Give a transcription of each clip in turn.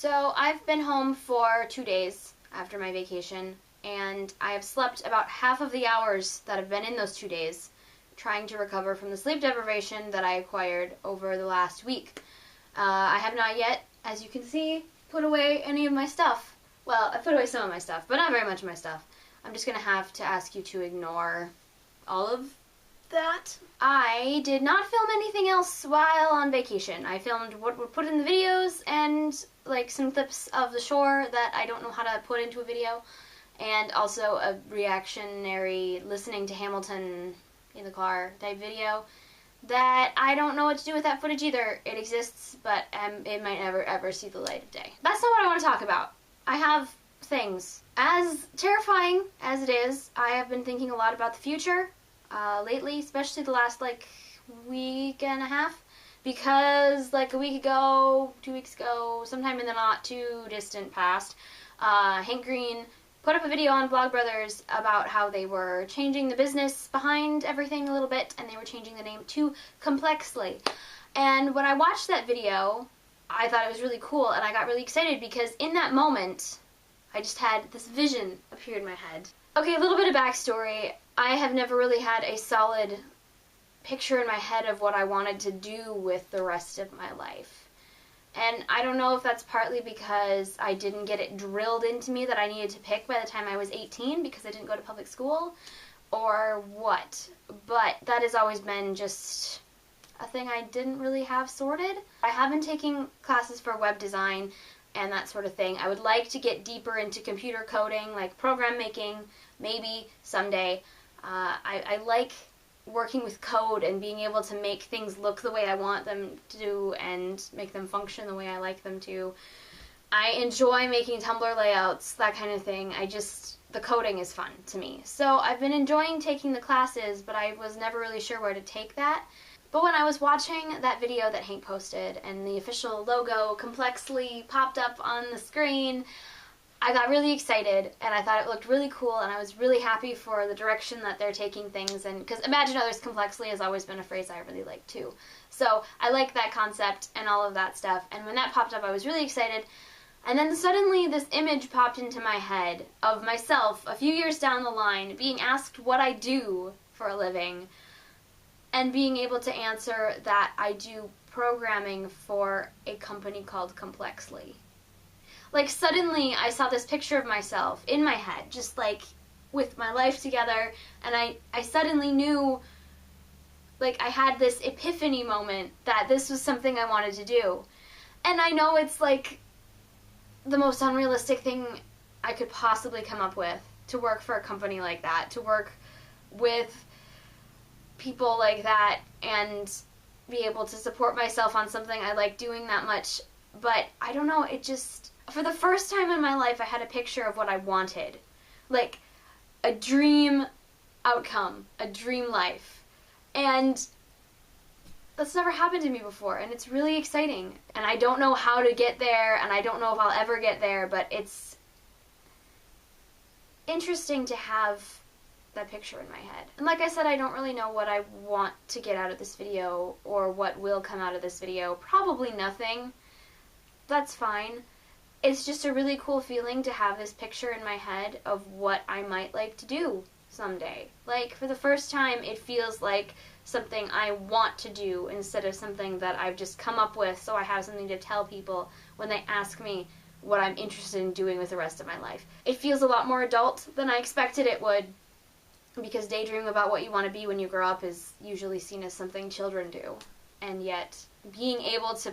So I've been home for 2 days after my vacation, and I have slept about half of the hours that have been in those 2 days, trying to recover from the sleep deprivation that I acquired over the last week. I have not yet, as you can see, put away any of my stuff. Well, I put away some of my stuff, but not very much of my stuff. I'm just going to have to ask you to ignore all of that. I did not film anything else while on vacation. I filmed what would put in the videos and like some clips of the shore that I don't know how to put into a video, and also a reactionary listening to Hamilton in the car type video that I don't know what to do with that footage either. It exists, but it might never ever see the light of day. That's not what I want to talk about. I have things. As terrifying as it is, I have been thinking a lot about the future lately, especially the last week and a half, because a week ago, 2 weeks ago, sometime in the not too distant past, Hank Green put up a video on Vlogbrothers about how they were changing the business behind everything a little bit, and they were changing the name to Complexly. And when I watched that video, I thought it was really cool, and I got really excited because in that moment, I just had this vision appear in my head. Okay, a little bit of backstory. I have never really had a solid picture in my head of what I wanted to do with the rest of my life. And I don't know if that's partly because I didn't get it drilled into me that I needed to pick by the time I was 18 because I didn't go to public school, or what. But that has always been just a thing I didn't really have sorted. I have been taking classes for web design and that sort of thing. I would like to get deeper into computer coding, like program making, maybe someday. I like working with code and being able to make things look the way I want them to and make them function the way I like them to. I enjoy making Tumblr layouts, that kind of thing. The coding is fun to me. So I've been enjoying taking the classes, but I was never really sure where to take that. But when I was watching that video that Hank posted and the official logo Complexly popped up on the screen, I got really excited, and I thought it looked really cool, and I was really happy for the direction that they're taking things, and because Imagine Others Complexly has always been a phrase I really like too. So I like that concept and all of that stuff, and when that popped up I was really excited, and then suddenly this image popped into my head of myself a few years down the line being asked what I do for a living, and being able to answer that I do programming for a company called Complexly. Suddenly I saw this picture of myself in my head, just with my life together, and I suddenly knew, I had this epiphany moment that this was something I wanted to do. And I know it's the most unrealistic thing I could possibly come up with, to work for a company like that, to work with people like that and be able to support myself on something I like doing that much. But I don't know, it just, for the first time in my life I had a picture of what I wanted. A dream outcome, a dream life. And that's never happened to me before, and it's really exciting. And I don't know how to get there, and I don't know if I'll ever get there, but it's interesting to have that picture in my head. And like I said, I don't really know what I want to get out of this video, or what will come out of this video. Probably nothing. That's fine. It's just a really cool feeling to have this picture in my head of what I might like to do someday. For the first time, it feels like something I want to do instead of something that I've just come up with so I have something to tell people when they ask me what I'm interested in doing with the rest of my life. It feels a lot more adult than I expected it would, because daydreaming about what you want to be when you grow up is usually seen as something children do. And yet, being able to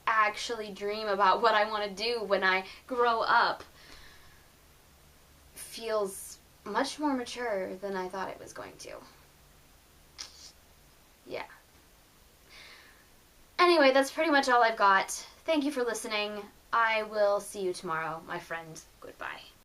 actually dream about what I want to do when I grow up feels much more mature than I thought it was going to. Yeah. Anyway, that's pretty much all I've got. Thank you for listening. I will see you tomorrow, my friend. Goodbye.